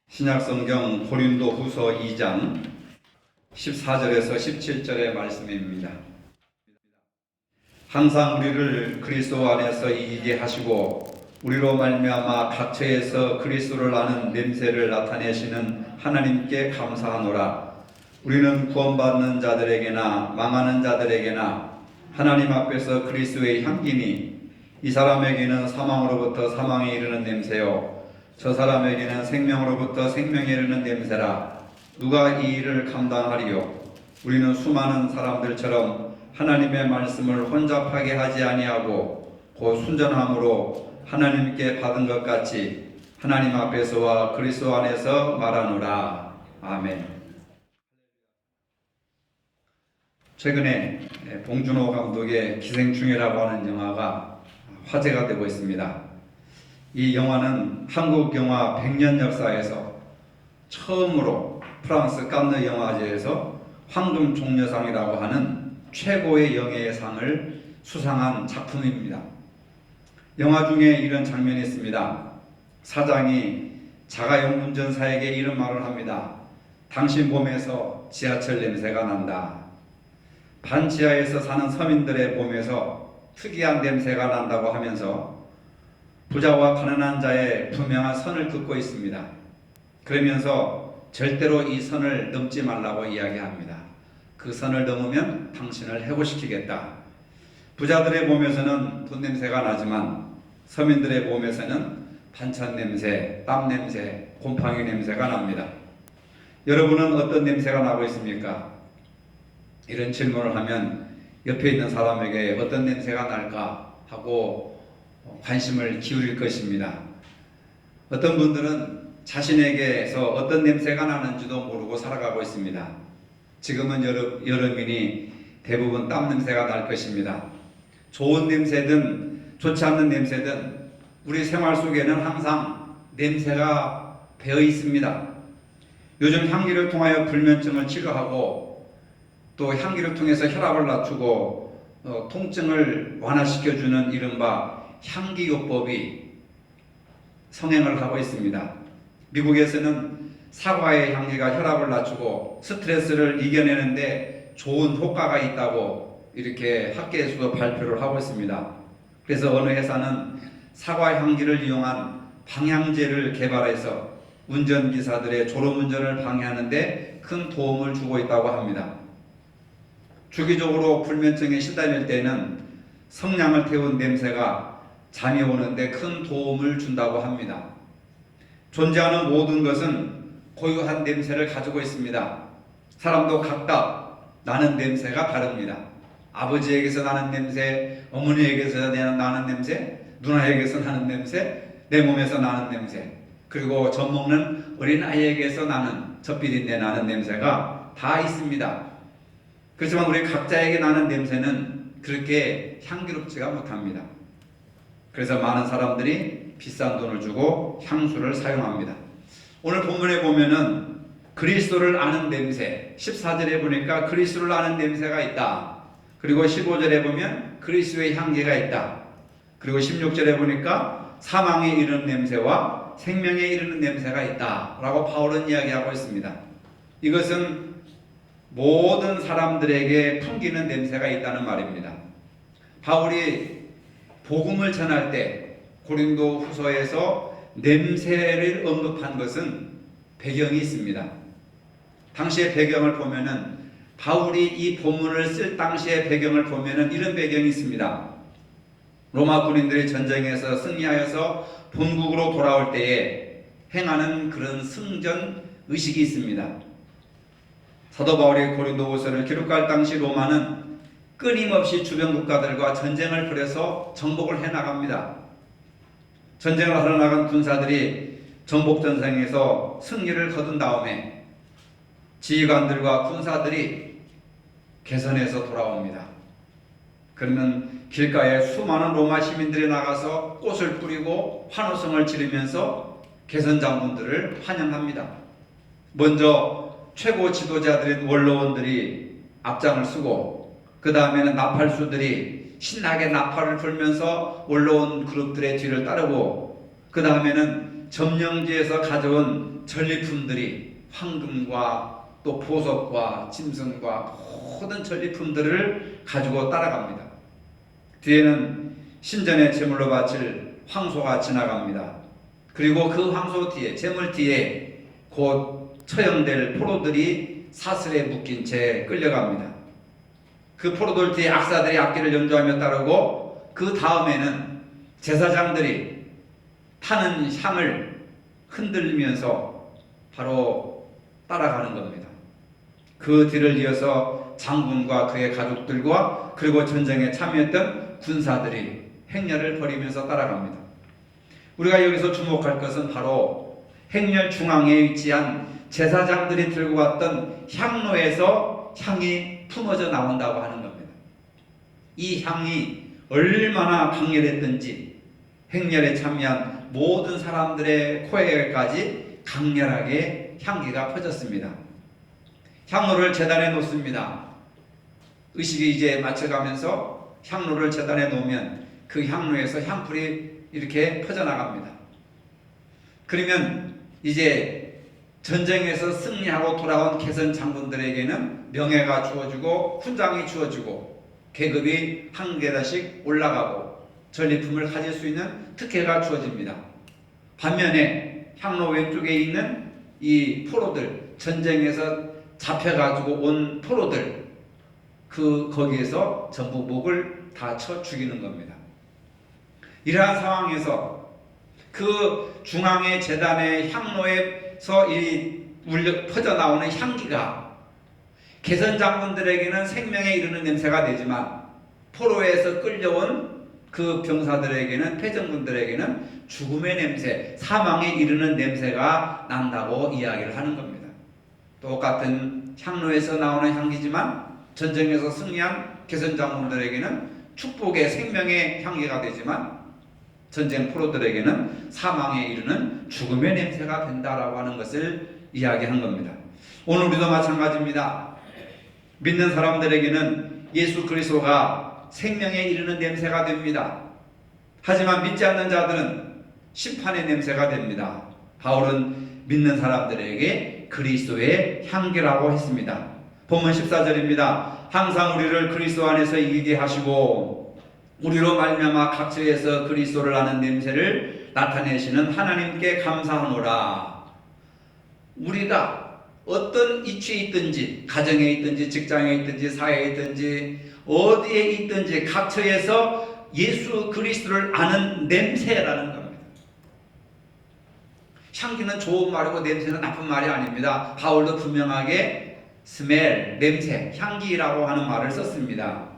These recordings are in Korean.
신약성경 고린도후서 2장 14절에서 17절의 말씀입니다. 항상 우리를 그리스도 안에서 이기게 하시고 우리로 말미암아 각처에서 그리스도를 아는 냄새를 나타내시는 하나님께 감사하노라. 우리는 구원받는 자들에게나 망하는 자들에게나 하나님 앞에서 그리스도의 향기니 이 사람에게는 사망으로부터 사망에 이르는 냄새요 저 사람에게는 생명으로부터 생명에 이르는 냄새라. 누가 이 일을 감당하리요? 우리는 수많은 사람들처럼 하나님의 말씀을 혼잡하게 하지 아니하고 곧 순전함으로 하나님께 받은 것 같이 하나님 앞에서와 그리스도 안에서 말하노라. 아멘. 최근에 봉준호 감독의 기생충이라고 하는 영화가 화제가 되고 있습니다. 이 영화는 한국 영화 100년 역사에서 처음으로 프랑스 칸느 영화제에서 황금 종려상이라고 하는 최고의 영예의 상을 수상한 작품입니다. 영화 중에 이런 장면이 있습니다. 사장이 자가용 운전사에게 이런 말을 합니다. 당신 몸에서 지하철 냄새가 난다. 반지하에서 사는 서민들의 몸에서 특이한 냄새가 난다고 하면서 부자와 가난한 자의 분명한 선을 긋고 있습니다. 그러면서 절대로 이 선을 넘지 말라고 이야기합니다. 그 선을 넘으면 당신을 해고시키겠다. 부자들의 몸에서는 돈 냄새가 나지만 서민들의 몸에서는 반찬 냄새, 땀 냄새, 곰팡이 냄새가 납니다. 여러분은 어떤 냄새가 나고 있습니까? 이런 질문을 하면 옆에 있는 사람에게 어떤 냄새가 날까 하고 관심을 기울일 것입니다. 어떤 분들은 자신에게서 어떤 냄새가 나는지도 모르고 살아가고 있습니다. 지금은 여름이니 대부분 땀 냄새가 날 것입니다. 좋은 냄새든 좋지 않는 냄새든 우리 생활 속에는 항상 냄새가 배어 있습니다. 요즘 향기를 통하여 불면증을 치료하고 또 향기를 통해서 혈압을 낮추고 통증을 완화시켜주는 이른바 향기요법이 성행을 하고 있습니다. 미국에서는 사과의 향기가 혈압을 낮추고 스트레스를 이겨내는데 좋은 효과가 있다고 이렇게 학계에서도 발표를 하고 있습니다. 그래서 어느 회사는 사과 향기를 이용한 방향제를 개발해서 운전기사들의 졸음운전을 방해하는데 큰 도움을 주고 있다고 합니다. 주기적으로 불면증에 시달릴 때는 성냥을 태운 냄새가 잠이 오는데 큰 도움을 준다고 합니다. 존재하는 모든 것은 고유한 냄새를 가지고 있습니다. 사람도 각각 나는 냄새가 다릅니다. 아버지에게서 나는 냄새, 어머니에게서 나는 냄새, 누나에게서 나는 냄새, 내 몸에서 나는 냄새, 그리고 젖 먹는 어린아이에게서 나는 젖비린내 나는 냄새가 다 있습니다. 그렇지만 우리 각자에게 나는 냄새는 그렇게 향기롭지가 못합니다. 그래서 많은 사람들이 비싼 돈을 주고 향수를 사용합니다. 오늘 본문에 보면은 그리스도를 아는 냄새, 14절에 보니까 그리스도를 아는 냄새가 있다. 그리고 15절에 보면 그리스도의 향기가 있다. 그리고 16절에 보니까 사망에 이르는 냄새와 생명에 이르는 냄새가 있다 라고 바울은 이야기하고 있습니다. 이것은 모든 사람들에게 풍기는 냄새가 있다는 말입니다. 바울이 복음을 전할 때 고린도 후서에서 냄새를 언급한 것은 배경이 있습니다. 당시의 배경을 보면은 바울이 이 본문을 쓸 당시의 배경을 보면은 이런 배경이 있습니다. 로마 군인들이 전쟁에서 승리하여서 본국으로 돌아올 때에 행하는 그런 승전 의식이 있습니다. 사도 바울이 고린도후서를 기록할 당시 로마는 끊임없이 주변 국가들과 전쟁을 벌여서 정복을 해나갑니다. 전쟁을 하러 나간 군사들이 정복전쟁에서 승리를 거둔 다음에 지휘관들과 군사들이 개선해서 돌아옵니다. 그러면 길가에 수많은 로마 시민들이 나가서 꽃을 뿌리고 환호성을 지르면서 개선 장군들을 환영합니다. 먼저 최고 지도자들인 원로원들이 앞장을 서고 그 다음에는 나팔수들이 신나게 나팔을 불면서 원로원 그룹들의 뒤를 따르고 그 다음에는 점령지에서 가져온 전리품들이 황금과 또 보석과 짐승과 모든 전리품들을 가지고 따라갑니다. 뒤에는 신전의 제물로 바칠 황소가 지나갑니다. 그리고 그 황소 뒤에, 제물 뒤에 곧 처형될 포로들이 사슬에 묶인 채 끌려갑니다. 그 포로들 뒤에 악사들이 악기를 연주하며 따르고, 그 다음에는 제사장들이 타는 향을 흔들리면서 바로 따라가는 겁니다. 그 뒤를 이어서 장군과 그의 가족들과 그리고 전쟁에 참여했던 군사들이 행렬을 벌이면서 따라갑니다. 우리가 여기서 주목할 것은 바로 행렬 중앙에 위치한 제사장들이 들고 왔던 향로에서 향이 품어져 나온다고 하는 겁니다. 이 향이 얼마나 강렬했던지 행렬에 참여한 모든 사람들의 코에까지 강렬하게 향기가 퍼졌습니다. 향로를 제단에 놓습니다. 의식이 이제 맞춰가면서 향로를 제단에 놓으면 그 향로에서 향불이 이렇게 퍼져나갑니다. 그러면 이제 전쟁에서 승리하고 돌아온 개선 장군들에게는 명예가 주어지고 훈장이 주어지고 계급이 한 계단씩 올라가고 전리품을 가질 수 있는 특혜가 주어집니다. 반면에 향로 왼쪽에 있는 이 포로들, 전쟁에서 잡혀가지고 온 포로들, 거기에서 전부 목을 다 쳐 죽이는 겁니다. 이러한 상황에서 그 중앙의 제단의 향로에서 퍼져나오는 향기가 개선 장군들에게는 생명에 이르는 냄새가 되지만, 포로에서 끌려온 그 병사들에게는, 패전군들에게는 죽음의 냄새, 사망에 이르는 냄새가 난다고 이야기를 하는 겁니다. 똑같은 향로에서 나오는 향기지만 전쟁에서 승리한 개선 장군들에게는 축복의 생명의 향기가 되지만, 전쟁 포로들에게는 사망에 이르는 죽음의 냄새가 된다라고 하는 것을 이야기한 겁니다. 오늘 우리도 마찬가지입니다. 믿는 사람들에게는 예수 그리스도가 생명에 이르는 냄새가 됩니다. 하지만 믿지 않는 자들은 심판의 냄새가 됩니다. 바울은 믿는 사람들에게 그리스도의 향기라고 했습니다. 본문 14절입니다. 항상 우리를 그리스도 안에서 이기게 하시고 우리로 말미암아 각처에서 그리스도를 아는 냄새를 나타내시는 하나님께 감사하노라. 우리가 어떤 위치에 있든지, 가정에 있든지, 직장에 있든지, 사회에 있든지, 어디에 있든지 각처에서 예수 그리스도를 아는 냄새라는 겁니다. 향기는 좋은 말이고 냄새는 나쁜 말이 아닙니다. 바울도 분명하게 스멜, 냄새, 향기라고 하는 말을 썼습니다.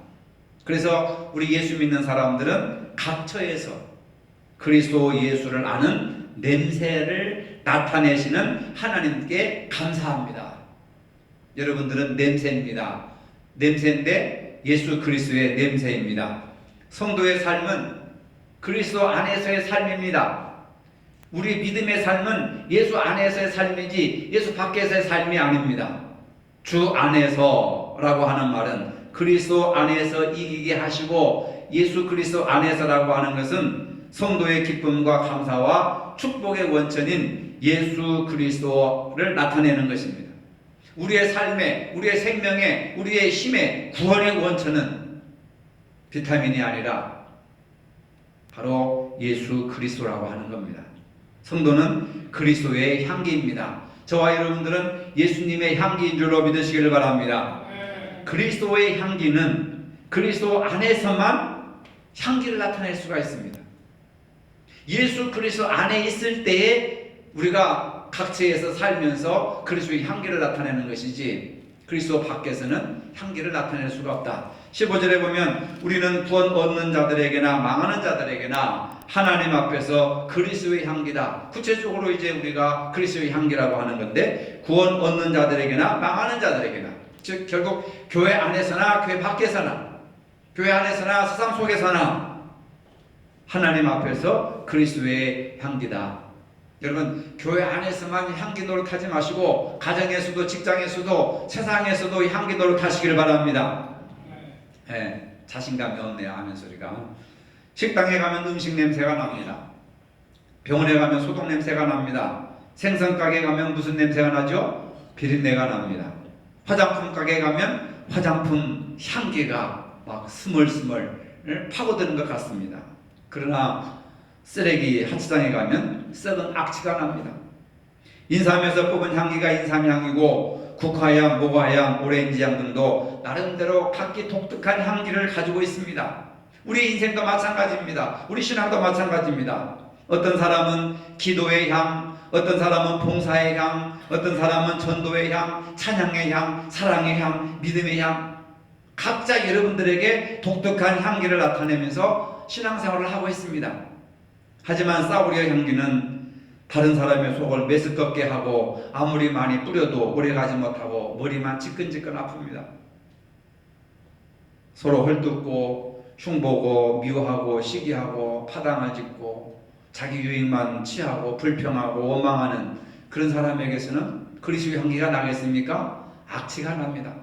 그래서 우리 예수 믿는 사람들은 각처에서 그리스도 예수를 아는 냄새를 나타내시는 하나님께 감사합니다. 여러분들은 냄새입니다. 냄새인데 예수 그리스도의 냄새입니다. 성도의 삶은 그리스도 안에서의 삶입니다. 우리 믿음의 삶은 예수 안에서의 삶이지 예수 밖에서의 삶이 아닙니다. 주 안에서라고 하는 말은 그리스도 안에서 이기게 하시고, 예수 그리스도 안에서라고 하는 것은 성도의 기쁨과 감사와 축복의 원천인 예수 그리스도를 나타내는 것입니다. 우리의 삶에, 우리의 생명에, 우리의 힘에 구원의 원천은 비타민이 아니라 바로 예수 그리스도라고 하는 겁니다. 성도는 그리스도의 향기입니다. 저와 여러분들은 예수님의 향기인 줄로 믿으시기를 바랍니다. 그리스도의 향기는 그리스도 안에서만 향기를 나타낼 수가 있습니다. 예수 그리스도 안에 있을 때에 우리가 각처에서 살면서 그리스도의 향기를 나타내는 것이지, 그리스도 밖에서는 향기를 나타낼 수가 없다. 15절에 보면 우리는 구원 얻는 자들에게나 망하는 자들에게나 하나님 앞에서 그리스도의 향기다. 구체적으로 이제 우리가 그리스도의 향기라고 하는 건데, 구원 얻는 자들에게나 망하는 자들에게나, 즉 결국 교회 안에서나 교회 밖에서나, 교회 안에서나 세상 속에서나 하나님 앞에서 그리스도의 향기다. 여러분, 교회 안에서만 향기 노릇하지 마시고 가정에서도, 직장에서도, 세상에서도 향기 노릇하시기를 바랍니다. 네, 자신감이 없네요. 아멘 소리가. 식당에 가면 음식 냄새가 납니다. 병원에 가면 소독 냄새가 납니다. 생선 가게 가면 무슨 냄새가 나죠? 비린내가 납니다. 화장품 가게 가면 화장품 향기가 막 스멀스멀 파고드는 것 같습니다. 그러나 쓰레기 하치장에 가면 썩은 악취가 납니다. 인삼에서 뽑은 향기가 인삼향이고 국화향, 모과향, 오렌지향 등도 나름대로 각기 독특한 향기를 가지고 있습니다. 우리 인생도 마찬가지입니다. 우리 신앙도 마찬가지입니다. 어떤 사람은 기도의 향, 어떤 사람은 봉사의 향, 어떤 사람은 전도의 향, 찬양의 향, 사랑의 향, 믿음의 향, 각자 여러분들에게 독특한 향기를 나타내면서 신앙생활을 하고 있습니다. 하지만 사우리의 향기는 다른 사람의 속을 메스껍게 하고 아무리 많이 뿌려도 오래가지 못하고 머리만 지끈지끈 아픕니다. 서로 헐뜯고 흉보고 미워하고 시기하고 파당을 짓고 자기 유익만 취하고 불평하고 원망하는 그런 사람에게서는 그리스도의 향기가 나겠습니까? 악취가 납니다.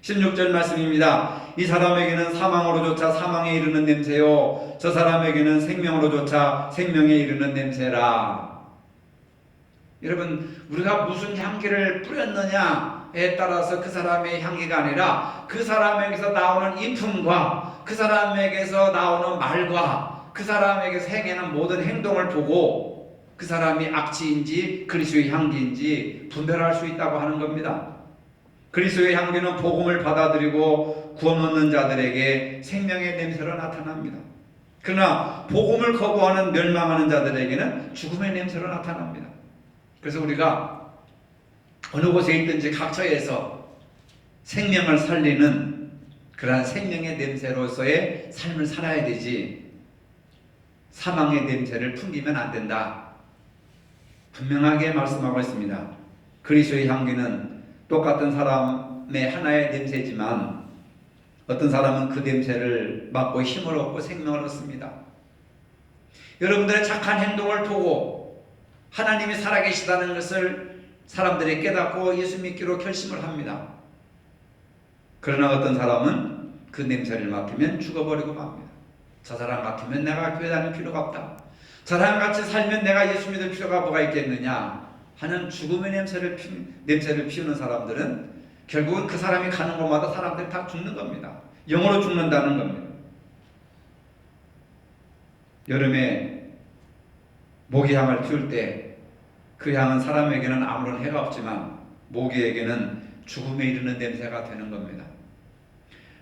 16절 말씀입니다. 이 사람에게는 사망으로조차 사망에 이르는 냄새요, 저 사람에게는 생명으로조차 생명에 이르는 냄새라. 여러분, 우리가 무슨 향기를 뿌렸느냐에 따라서 그 사람의 향기가 아니라 그 사람에게서 나오는 인품과 그 사람에게서 나오는 말과 그 사람에게서 행하는 모든 행동을 보고 그 사람이 악취인지 그리스도의 향기인지 분별할 수 있다고 하는 겁니다. 그리스도의 향기는 복음을 받아들이고 구원 얻는 자들에게 생명의 냄새로 나타납니다. 그러나 복음을 거부하는 멸망하는 자들에게는 죽음의 냄새로 나타납니다. 그래서 우리가 어느 곳에 있든지 각처에서 생명을 살리는 그러한 생명의 냄새로서의 삶을 살아야 되지, 사망의 냄새를 풍기면 안 된다. 분명하게 말씀하고 있습니다. 그리스도의 향기는 똑같은 사람의 하나의 냄새지만 어떤 사람은 그 냄새를 맡고 힘을 얻고 생명을 얻습니다. 여러분들의 착한 행동을 보고 하나님이 살아계시다는 것을 사람들이 깨닫고 예수 믿기로 결심을 합니다. 그러나 어떤 사람은 그 냄새를 맡으면 죽어버리고 맙니다. 저 사람 같으면 내가 교회 다닐 필요가 없다, 저 사람 같이 살면 내가 예수 믿을 필요가 뭐가 있겠느냐 하는 죽음의 냄새를 피우는 사람들은 결국은 그 사람이 가는 곳마다 사람들이 다 죽는 겁니다. 영으로 죽는다는 겁니다. 여름에 모기향을 피울 때 그 향은 사람에게는 아무런 해가 없지만 모기에게는 죽음에 이르는 냄새가 되는 겁니다.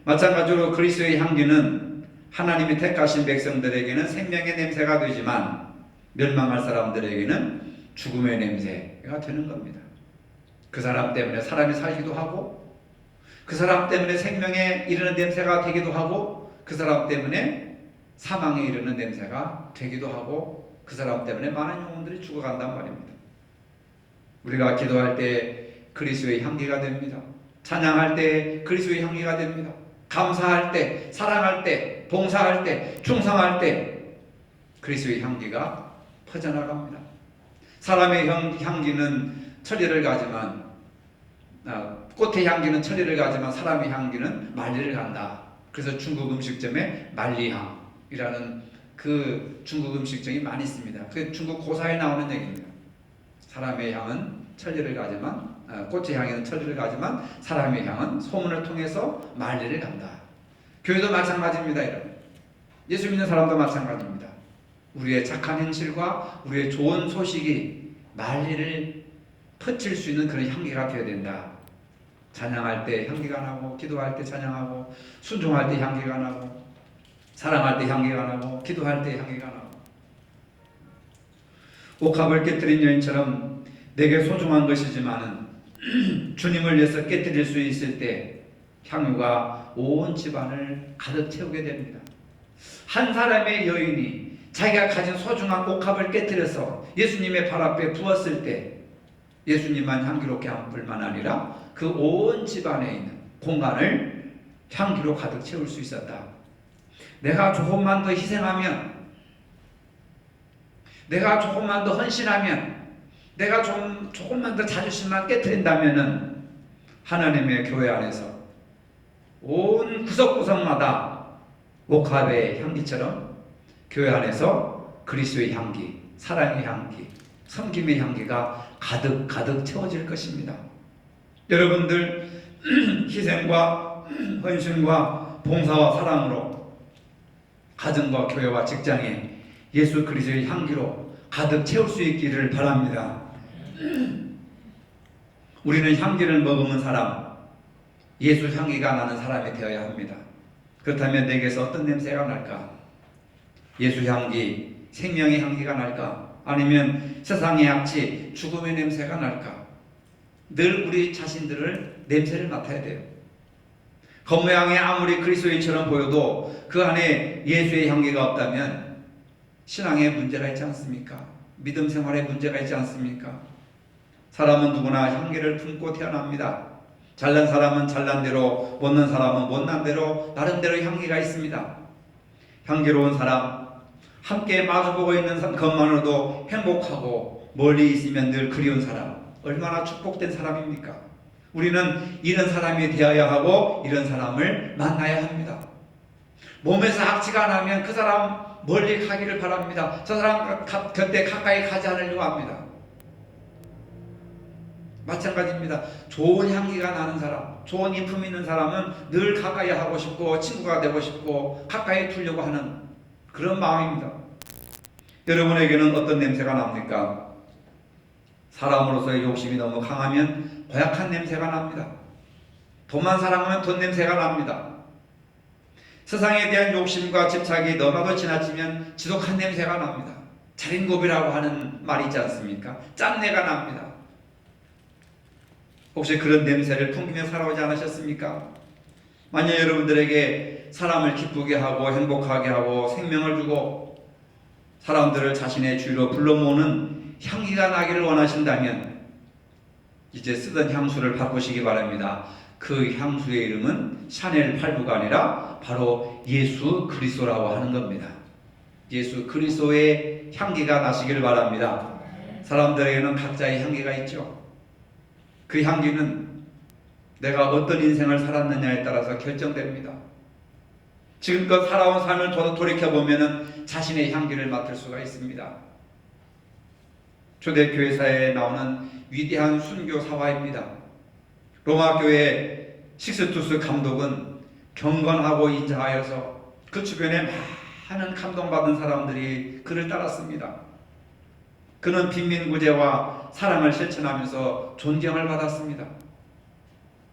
마찬가지로 그리스도의 향기는 하나님이 택하신 백성들에게는 생명의 냄새가 되지만 멸망할 사람들에게는 죽음의 냄새가 되는 겁니다. 그 사람 때문에 사람이 살기도 하고 그 사람 때문에 생명에 이르는 냄새가 되기도 하고 그 사람 때문에 사망에 이르는 냄새가 되기도 하고 그 사람 때문에 많은 영혼들이 죽어간단 말입니다. 우리가 기도할 때 그리스도의 향기가 됩니다. 찬양할 때 그리스도의 향기가 됩니다. 감사할 때, 사랑할 때, 봉사할 때, 충성할 때 그리스도의 향기가 퍼져나갑니다. 사람의 향기는 천리를 가지만 꽃의 향기는 천리를 가지만 사람의 향기는 만리를 간다. 그래서 중국 음식점에 만리향이라는 그 중국 음식점이 많이 있습니다. 그 중국 고사에 나오는 얘기입니다. 사람의 향은 천리를 가지만 꽃의 향에는 천리를 가지만 사람의 향은 소문을 통해서 만리를 간다. 교회도 마찬가지입니다. 여러분, 예수 믿는 사람도 마찬가지입니다. 우리의 착한 행실과 우리의 좋은 소식이 만리를 퍼칠 수 있는 그런 향기가 되어야 된다. 찬양할 때 향기가 나고, 기도할 때 찬양하고, 순종할 때 향기가 나고, 사랑할 때 향기가 나고, 기도할 때 향기가 나고. 옥합을 깨뜨린 여인처럼 내게 소중한 것이지만은 주님을 위해서 깨뜨릴 수 있을 때 향유가 온 집안을 가득 채우게 됩니다. 한 사람의 여인이 자기가 가진 소중한 옥합을 깨뜨려서 예수님의 발 앞에 부었을 때 예수님만 향기롭게 한 뿐만 아니라 그 온 집안에 있는 공간을 향기로 가득 채울 수 있었다. 내가 조금만 더 희생하면, 내가 조금만 더 헌신하면, 내가 조금만 더 자존심만 깨트린다면은 하나님의 교회 안에서 온 구석구석마다 옥합의 향기처럼 교회 안에서 그리스도의 향기, 사랑의 향기, 섬김의 향기가 가득 가득 채워질 것입니다. 여러분들 희생과 헌신과 봉사와 사랑으로 가정과 교회와 직장에 예수 그리스도의 향기로 가득 채울 수 있기를 바랍니다. 우리는 향기를 머금은 사람, 예수 향기가 나는 사람이 되어야 합니다. 그렇다면 내게서 어떤 냄새가 날까? 예수 향기, 생명의 향기가 날까? 아니면 세상의 악취, 죽음의 냄새가 날까? 늘 우리 자신들을 냄새를 맡아야 돼요. 겉모양이 아무리 그리스도인처럼 보여도 그 안에 예수의 향기가 없다면 신앙에 문제가 있지 않습니까? 믿음 생활에 문제가 있지 않습니까? 사람은 누구나 향기를 품고 태어납니다. 잘난 사람은 잘난 대로, 못난 사람은 못난 대로 나름대로 향기가 있습니다. 향기로운 사람, 함께 마주보고 있는 것만으로도 행복하고 멀리 있으면 늘 그리운 사람, 얼마나 축복된 사람입니까? 우리는 이런 사람이 되어야 하고 이런 사람을 만나야 합니다. 몸에서 악취가 나면 그 사람 멀리 가기를 바랍니다. 저 사람 곁에 가까이 가지 않으려고 합니다. 마찬가지입니다. 좋은 향기가 나는 사람, 좋은 인품 있는 사람은 늘 가까이 하고 싶고 친구가 되고 싶고 가까이 두려고 하는 그런 마음입니다. 여러분에게는 어떤 냄새가 납니까? 사람으로서의 욕심이 너무 강하면 고약한 냄새가 납니다. 돈만 사랑하면 돈 냄새가 납니다. 세상에 대한 욕심과 집착이 너무나도 지나치면 지독한 냄새가 납니다. 자린고비라고 하는 말이 있지 않습니까? 짠내가 납니다. 혹시 그런 냄새를 풍기며 살아오지 않으셨습니까? 만약 여러분들에게 사람을 기쁘게 하고 행복하게 하고 생명을 주고 사람들을 자신의 주위로 불러 모으는 향기가 나기를 원하신다면 이제 쓰던 향수를 바꾸시기 바랍니다. 그 향수의 이름은 샤넬 8부가 아니라 바로 예수 그리스도라고 하는 겁니다. 예수 그리스도의 향기가 나시길 바랍니다. 사람들에게는 각자의 향기가 있죠. 그 향기는 내가 어떤 인생을 살았느냐에 따라서 결정됩니다. 지금껏 살아온 삶을 돌이켜보면 자신의 향기를 맡을 수가 있습니다. 초대교회사에 나오는 위대한 순교사화입니다. 로마교회 식스투스 감독은 경건하고 인자하여서 그 주변에 많은 감동받은 사람들이 그를 따랐습니다. 그는 빈민구제와 사랑을 실천하면서 존경을 받았습니다.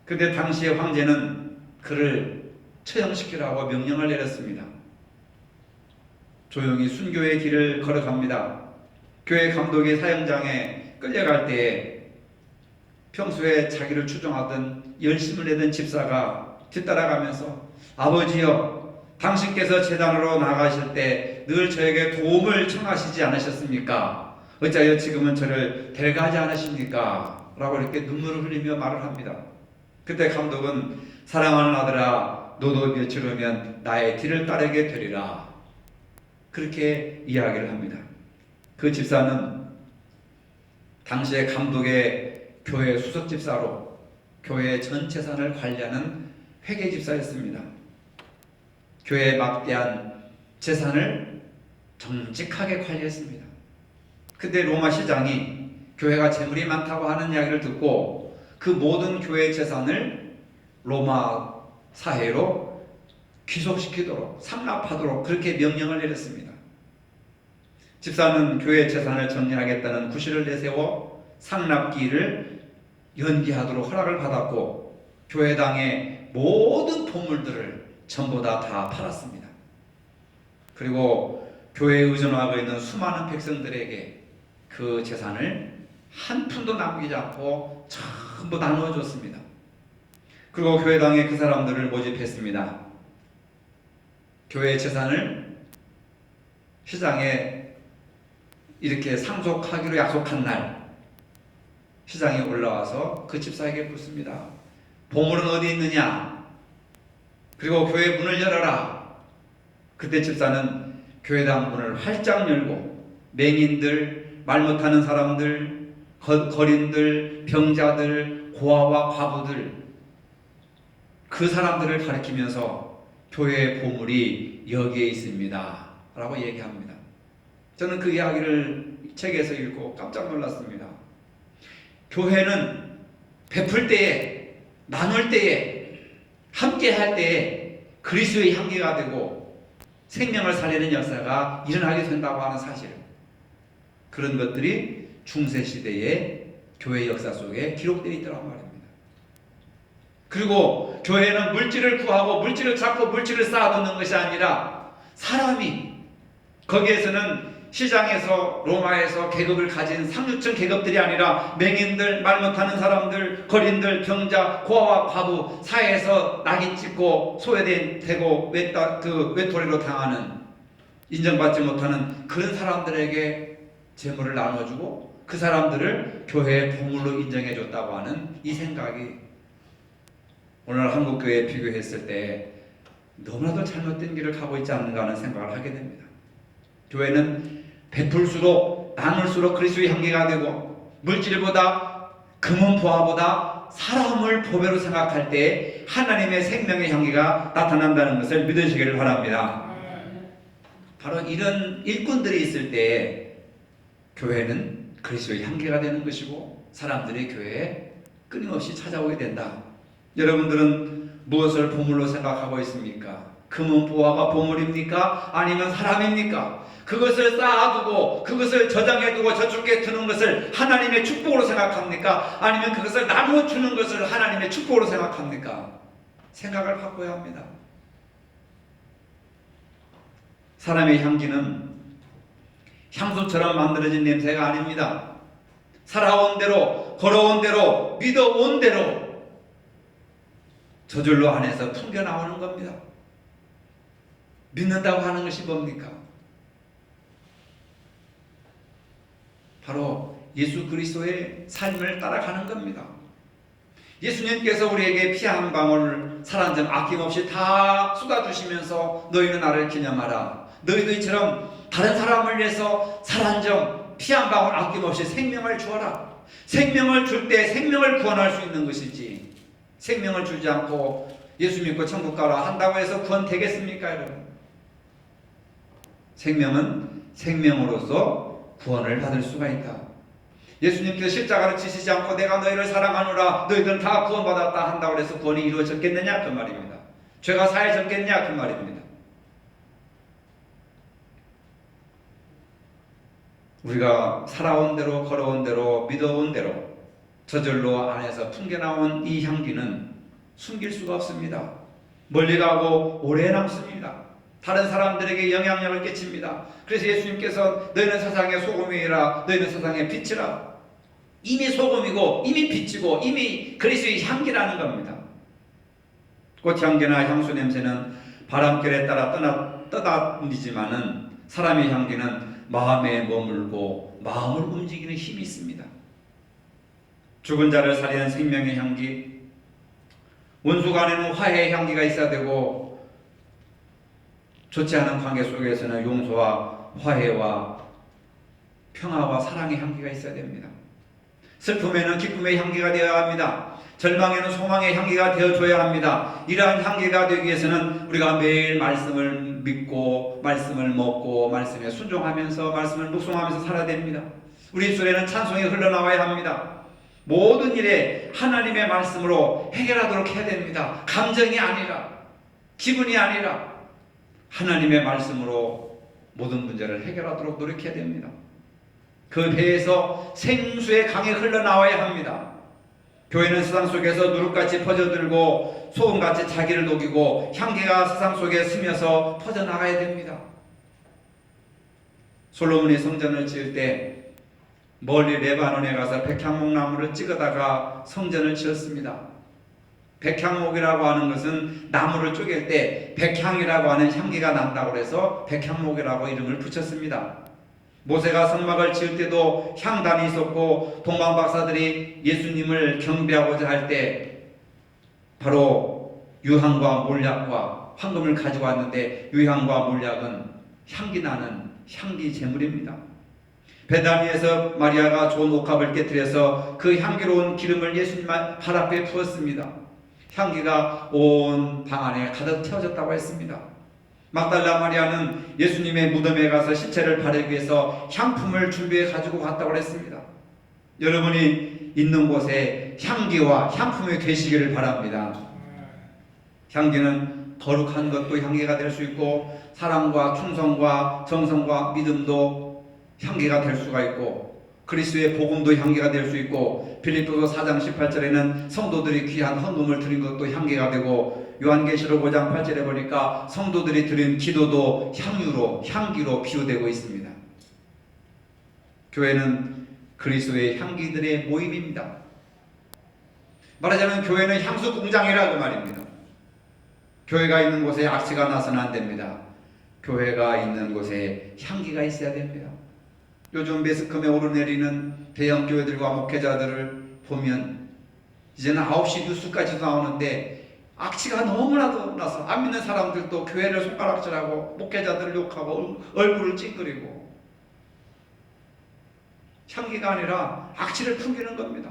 그런데 당시의 황제는 그를 처형시키라고 명령을 내렸습니다. 조용히 순교의 길을 걸어갑니다. 교회 감독이 사형장에 끌려갈 때에 평소에 자기를 추종하던 열심을 내던 집사가 뒤따라가면서 아버지여, 당신께서 제단으로 나가실 때 늘 저에게 도움을 청하시지 않으셨습니까? 어찌하여 지금은 저를 데려가지 않으십니까? 라고 이렇게 눈물을 흘리며 말을 합니다. 그때 감독은 사랑하는 아들아, 너도 며칠 후면 나의 뒤를 따르게 되리라, 그렇게 이야기를 합니다. 그 집사는 당시에 감독의 교회 수석 집사로 교회 전 재산을 관리하는 회계 집사였습니다. 교회에 막대한 재산을 정직하게 관리했습니다. 근데 로마 시장이 교회가 재물이 많다고 하는 이야기를 듣고 그 모든 교회 재산을 로마 사회로 귀속시키도록 상납하도록 그렇게 명령을 내렸습니다. 집사는 교회 재산을 정리하겠다는 구실을 내세워 상납기일을 연기하도록 허락을 받았고 교회당의 모든 보물들을 전부 다 팔았습니다. 그리고 교회에 의존하고 있는 수많은 백성들에게 그 재산을 한 푼도 남기지 않고 전부 나누어 줬습니다. 그리고 교회당에 그 사람들을 모집했습니다. 교회 재산을 시장에 이렇게 상속하기로 약속한 날 시장에 올라와서 그 집사에게 묻습니다. 보물은 어디 있느냐? 그리고 교회 문을 열어라. 그때 집사는 교회당 문을 활짝 열고 맹인들, 말 못하는 사람들, 거린들, 병자들, 고아와 과부들, 그 사람들을 가리키면서 교회의 보물이 여기에 있습니다 라고 얘기합니다. 저는 그 이야기를 책에서 읽고 깜짝 놀랐습니다. 교회는 베풀 때에, 나눌 때에, 함께 할 때에 그리스도의 향기가 되고 생명을 살리는 역사가 일어나게 된다고 하는 사실, 그런 것들이 중세시대의 교회 역사 속에 기록되어 있더란 말입니다. 그리고 교회는 물질을 구하고 물질을 찾고 물질을 쌓아두는 것이 아니라 사람이, 거기에서는 시장에서 로마에서 계급을 가진 상류층 계급들이 아니라 맹인들, 말 못하는 사람들, 거린들, 병자, 고아와 과부, 사회에서 낙인 찍고 소외되고 외톨이로 당하는, 인정받지 못하는 그런 사람들에게 재물을 나눠주고 그 사람들을 교회의 보물로 인정해줬다고 하는 이 생각이 오늘 한국교회에 비교했을 때 너무나도 잘못된 길을 가고 있지 않는가 하는 생각을 하게 됩니다. 교회는 베풀수록, 나눌수록 그리스도의 향기가 되고, 물질보다, 금은 보화보다 사람을 보배로 생각할 때 하나님의 생명의 향기가 나타난다는 것을 믿으시기를 바랍니다. 바로 이런 일꾼들이 있을 때 교회는 그리스도의 향기가 되는 것이고 사람들이 교회에 끊임없이 찾아오게 된다. 여러분들은 무엇을 보물로 생각하고 있습니까? 금은 보화가 보물입니까? 아니면 사람입니까? 그것을 쌓아두고 그것을 저장해두고 저축해 두는 것을 하나님의 축복으로 생각합니까? 아니면 그것을 나눠주는 것을 하나님의 축복으로 생각합니까? 생각을 바꿔야 합니다. 사람의 향기는 향수처럼 만들어진 냄새가 아닙니다. 살아온 대로, 걸어온 대로, 믿어온 대로 저절로 안에서 풍겨나오는 겁니다. 믿는다고 하는 것이 뭡니까? 바로 예수 그리스도의 삶을 따라가는 겁니다. 예수님께서 우리에게 피 한 방울 살 한 점 아낌없이 다 쏟아주시면서 너희는 나를 기념하라. 너희도 이처럼 다른 사람을 위해서 살 한 점, 피 한 방울 아낌없이 생명을 주어라. 생명을 줄 때 생명을 구원할 수 있는 것이지, 생명을 주지 않고 예수 믿고 천국 가라 한다고 해서 구원 되겠습니까, 여러분? 생명은 생명으로서 구원을 받을 수가 있다. 예수님께서 십자가를 지시지 않고 내가 너희를 사랑하노라, 너희들은 다 구원받았다 한다고 해서 구원이 이루어졌겠느냐, 그 말입니다. 죄가 사해졌겠냐, 그 말입니다. 우리가 살아온 대로, 걸어온 대로, 믿어온 대로 저절로 안에서 풍겨나온 이 향기는 숨길 수가 없습니다. 멀리 가고 오래 남습니다. 다른 사람들에게 영향력을 끼칩니다. 그래서 예수님께서 너희는 세상의 소금이라, 너희는 세상의 빛이라. 이미 소금이고 이미 빛이고 이미 그리스도의 향기라는 겁니다. 꽃향기나 향수 냄새는 바람결에 따라 떠다니지만은 사람의 향기는 마음에 머물고 마음을 움직이는 힘이 있습니다. 죽은 자를 살리는 생명의 향기, 원수 간에는 화해의 향기가 있어야 되고, 좋지 않은 관계 속에서는 용서와 화해와 평화와 사랑의 향기가 있어야 됩니다. 슬픔에는 기쁨의 향기가 되어야 합니다. 절망에는 소망의 향기가 되어줘야 합니다. 이러한 향기가 되기 위해서는 우리가 매일 말씀을 믿고 말씀을 먹고 말씀에 순종하면서 말씀을 묵송하면서 살아야 됩니다. 우리 입술에는 찬송이 흘러나와야 합니다. 모든 일에 하나님의 말씀으로 해결하도록 해야 됩니다. 감정이 아니라, 기분이 아니라 하나님의 말씀으로 모든 문제를 해결하도록 노력해야 됩니다. 그 배에서 생수의 강이 흘러나와야 합니다. 교회는 세상 속에서 누룩같이 퍼져들고 소금같이 자기를 녹이고 향기가 세상 속에 스며서 퍼져나가야 됩니다. 솔로몬이 성전을 지을 때 멀리 레바논에 가서 백향목나무를 찍어다가 성전을 지었습니다. 백향목이라고 하는 것은 나무를 쪼갤 때 백향이라고 하는 향기가 난다고 해서 백향목이라고 이름을 붙였습니다. 모세가 성막을 지을 때도 향단이 있었고 동방박사들이 예수님을 경배하고자 할 때 바로 유향과 몰약과 황금을 가지고 왔는데 유향과 몰약은 향기 나는 향기 제물입니다. 베다니에서 마리아가 좋은 옥합을 깨뜨려서 그 향기로운 기름을 예수님 발 앞에 부었습니다. 향기가 온 방 안에 가득 채워졌다고 했습니다. 막달라 마리아는 예수님의 무덤에 가서 시체를 바르기 위해서 향품을 준비해 가지고 갔다고 했습니다. 여러분이 있는 곳에 향기와 향품이 되시기를 바랍니다. 향기는 거룩한 것도 향기가 될 수 있고, 사랑과 충성과 정성과 믿음도 향기가 될 수가 있고, 그리스도의 복음도 향기가 될 수 있고, 빌립보서 4장 18절에는 성도들이 귀한 헌금을 드린 것도 향기가 되고, 요한계시록 5장 8절에 보니까 성도들이 드린 기도도 향기로 비유되고 있습니다. 교회는 그리스도의 향기들의 모임입니다. 말하자면 교회는 향수 공장이라고 말입니다. 교회가 있는 곳에 악취가 나서는 안 됩니다. 교회가 있는 곳에 향기가 있어야 됩니다. 요즘 매스컴에 오르내리는 대형 교회들과 목회자들을 보면 이제는 9시 뉴스까지도 나오는데 악취가 너무나도 나서 안 믿는 사람들도 교회를 손가락질하고 목회자들을 욕하고 얼굴을 찡그리고, 향기가 아니라 악취를 풍기는 겁니다.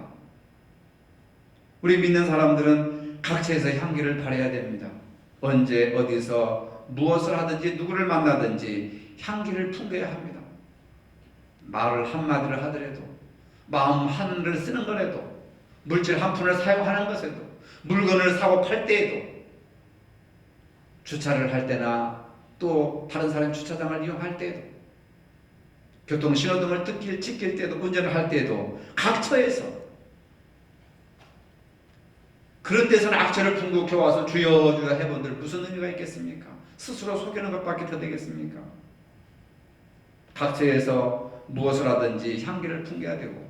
우리 믿는 사람들은 각처에서 향기를 발해야 됩니다. 언제 어디서 무엇을 하든지 누구를 만나든지 향기를 풍겨야 합니다. 말을 한마디를 하더라도, 마음 하늘을 쓰는 거라도, 물질 한 푼을 사용하는 것에도, 물건을 사고 팔 때에도, 주차를 할 때나 또 다른 사람의 주차장을 이용할 때에도, 교통신호등을 지킬 때도, 운전을 할 때에도, 각처에서 그런 데서는 악취를 풍기고 와서 주여 주여 해본들 무슨 의미가 있겠습니까? 스스로 속이는 것밖에 더 되겠습니까? 각처에서 무엇을 하든지 향기를 풍겨야 되고,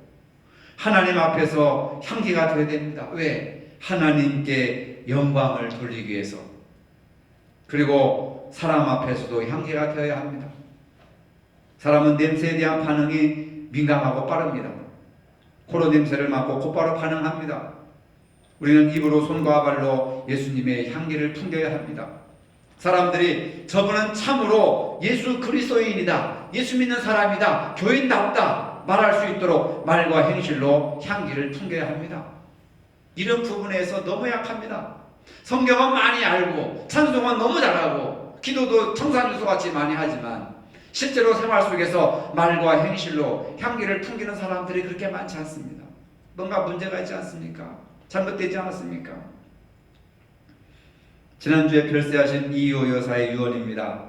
하나님 앞에서 향기가 되어야 됩니다. 왜? 하나님께 영광을 돌리기 위해서. 그리고 사람 앞에서도 향기가 되어야 합니다. 사람은 냄새에 대한 반응이 민감하고 빠릅니다. 코로 냄새를 맡고 곧바로 반응합니다. 우리는 입으로 손과 발로 예수님의 향기를 풍겨야 합니다. 사람들이 저분은 참으로 예수 그리스도인이다, 예수 믿는 사람이다, 교인답다 말할 수 있도록 말과 행실로 향기를 풍겨야 합니다. 이런 부분에서 너무 약합니다. 성경은 많이 알고 찬송은 너무 잘하고 기도도 청산유수같이 많이 하지만 실제로 생활 속에서 말과 행실로 향기를 풍기는 사람들이 그렇게 많지 않습니다. 뭔가 문제가 있지 않습니까? 잘못되지 않았습니까? 지난주에 별세하신 이효 여사의 유언입니다.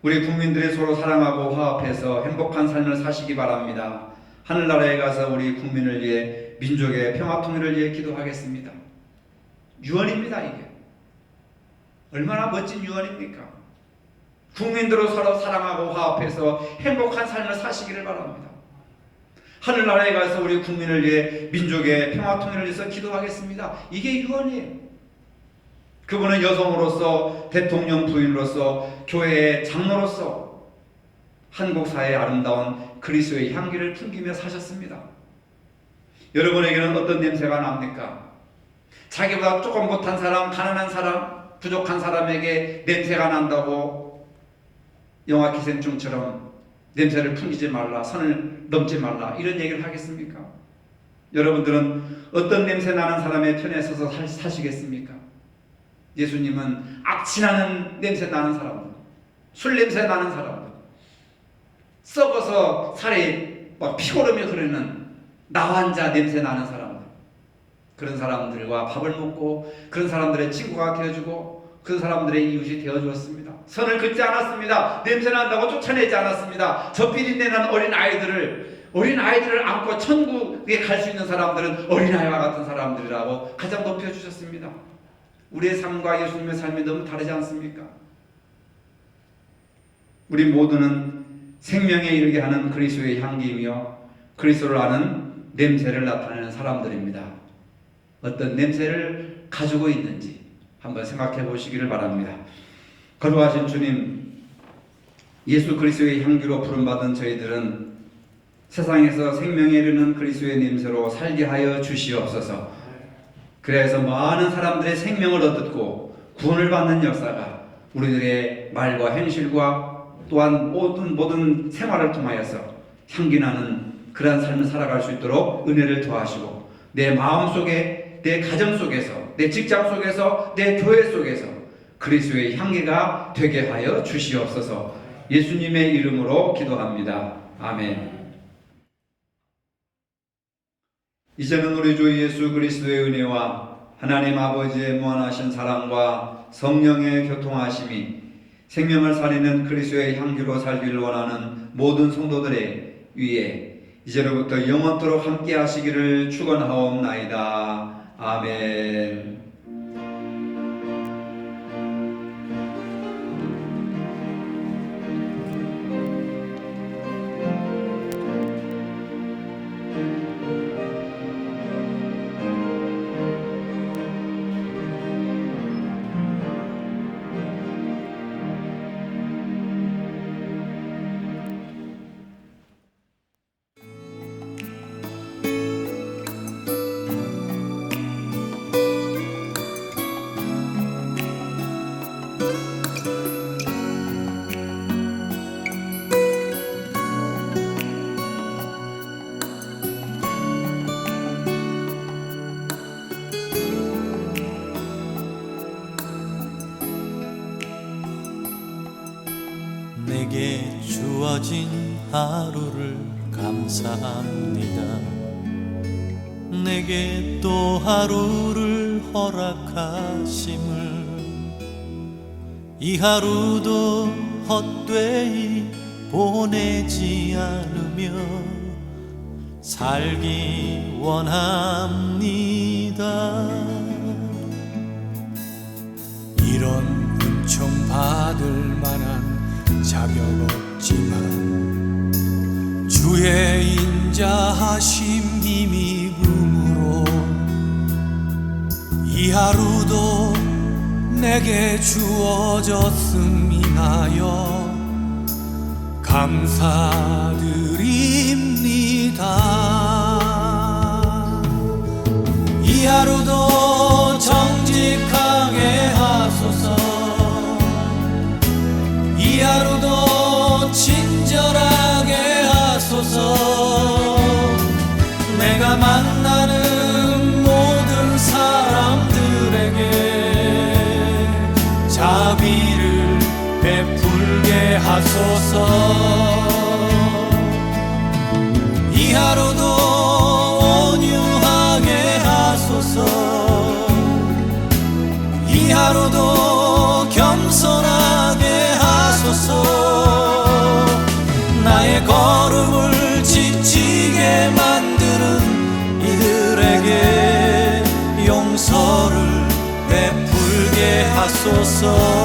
우리 국민들이 서로 사랑하고 화합해서 행복한 삶을 사시기 바랍니다. 하늘나라에 가서 우리 국민을 위해, 민족의 평화 통일을 위해 기도하겠습니다. 유언입니다. 이게 얼마나 멋진 유언입니까? 국민들로 서로 사랑하고 화합해서 행복한 삶을 사시기를 바랍니다. 하늘나라에 가서 우리 국민을 위해, 민족의 평화 통일을 위해서 기도하겠습니다. 이게 유언이에요. 그분은 여성으로서, 대통령 부인으로서, 교회의 장로로서 한국 사회의 아름다운 그리스도의 향기를 풍기며 사셨습니다. 여러분에게는 어떤 냄새가 납니까? 자기보다 조금 못한 사람, 가난한 사람, 부족한 사람에게 냄새가 난다고 영화 기생충처럼 냄새를 풍기지 말라, 선을 넘지 말라, 이런 얘기를 하겠습니까? 여러분들은 어떤 냄새 나는 사람의 편에 서서 사시겠습니까? 예수님은 악취나는 냄새 나는 사람들, 술 냄새 나는 사람들, 썩어서 살이 막 피고름이 흐르는 나환자 냄새 나는 사람들, 그런 사람들과 밥을 먹고 그런 사람들의 친구가 되어주고 그런 사람들의 이웃이 되어주었습니다. 선을 긋지 않았습니다. 냄새 난다고 쫓아내지 않았습니다. 저 비린내 나는 어린아이들을 안고 천국에 갈 수 있는 사람들은 어린아이와 같은 사람들이라고 가장 높여주셨습니다. 우리의 삶과 예수님의 삶이 너무 다르지 않습니까? 우리 모두는 생명에 이르게 하는 그리스도의 향기이며 그리스도를 아는 냄새를 나타내는 사람들입니다. 어떤 냄새를 가지고 있는지 한번 생각해 보시기를 바랍니다. 거룩하신 주님, 예수 그리스도의 향기로 부름받은 저희들은 세상에서 생명에 이르는 그리스도의 냄새로 살게 하여 주시옵소서. 그래서 많은 사람들의 생명을 얻고 구원을 받는 역사가 우리들의 말과 행실과 또한 모든 생활을 통하여서 향기나는 그러한 삶을 살아갈 수 있도록 은혜를 더하시고, 내 마음 속에, 내 가정 속에서, 내 직장 속에서, 내 교회 속에서 그리스도의 향기가 되게 하여 주시옵소서. 예수님의 이름으로 기도합니다. 아멘. 이제는 우리 주 예수 그리스도의 은혜와 하나님 아버지의 무한하신 사랑과 성령의 교통하심이 생명을 살리는 그리스도의 향기로 살기를 원하는 모든 성도들의 위에 이제로부터 영원토록 함께 하시기를 축원하옵나이다. 아멘. 내게 주어진 하루를 감사합니다. 내게 또 하루를 허락하심을, 이 하루도 헛되이 보내지 않으며 살기 원합니다. 이런 은총 받을 만한 자격 없지만 주의 인자하심 힘입음으로 이 하루도 내게 주어졌음 인하여 감사드립니다. 이 하루도 정직하게 하소서. 이 하루도 친절하게 하소서. 내가 만나는 모든 사람들에게 자비를 베풀게 하소서. 이 하루도 온유하게 하소서. 이 하루도 겸손하게 하소서. 나의 걸음을 지치게 만드는 이들에게 용서를 베풀게 하소서.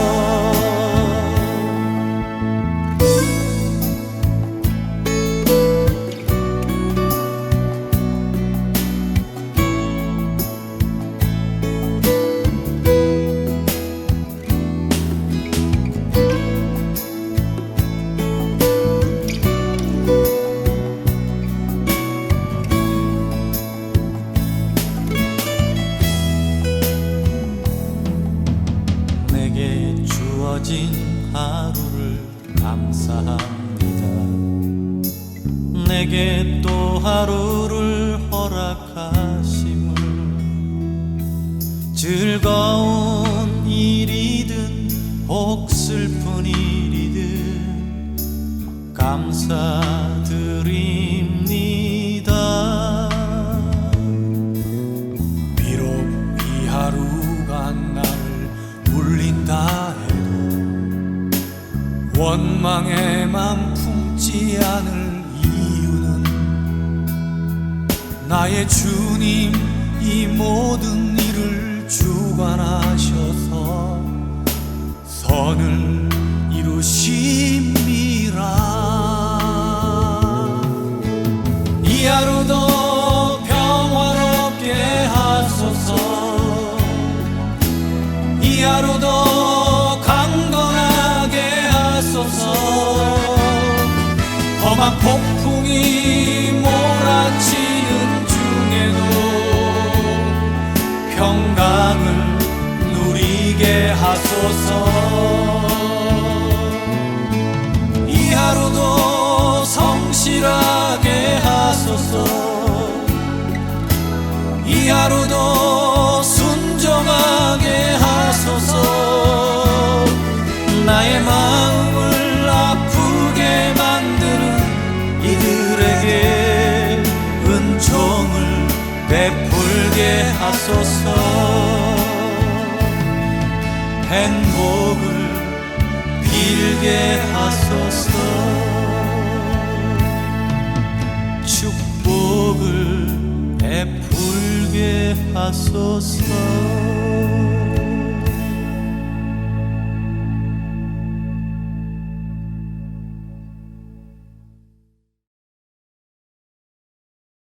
내게 주어진 하루를 감사합니다. 내게 또 하루를 허락하심을, 즐거운 일이든 혹 슬픈 일이든 감사드립니다. 비록 이 하루가 나를 울린다 해도 원망의 맘 품지 않을 이유는 나의 주님 이 모든 일을 주관하셔서 선을 이루심이라. 이 하루도 평화롭게 하소서. 이 하루도 강건하게 하소서. 험한 폭풍이 몰아치는 중에도 평강을 누리게 하소서. 이 하루도 성실하게 하소서. 이 하루도 순종하게 하소서. 내게 은총을 베풀게 하소서. 행복을 빌게 하소서. 축복을 베풀게 하소서.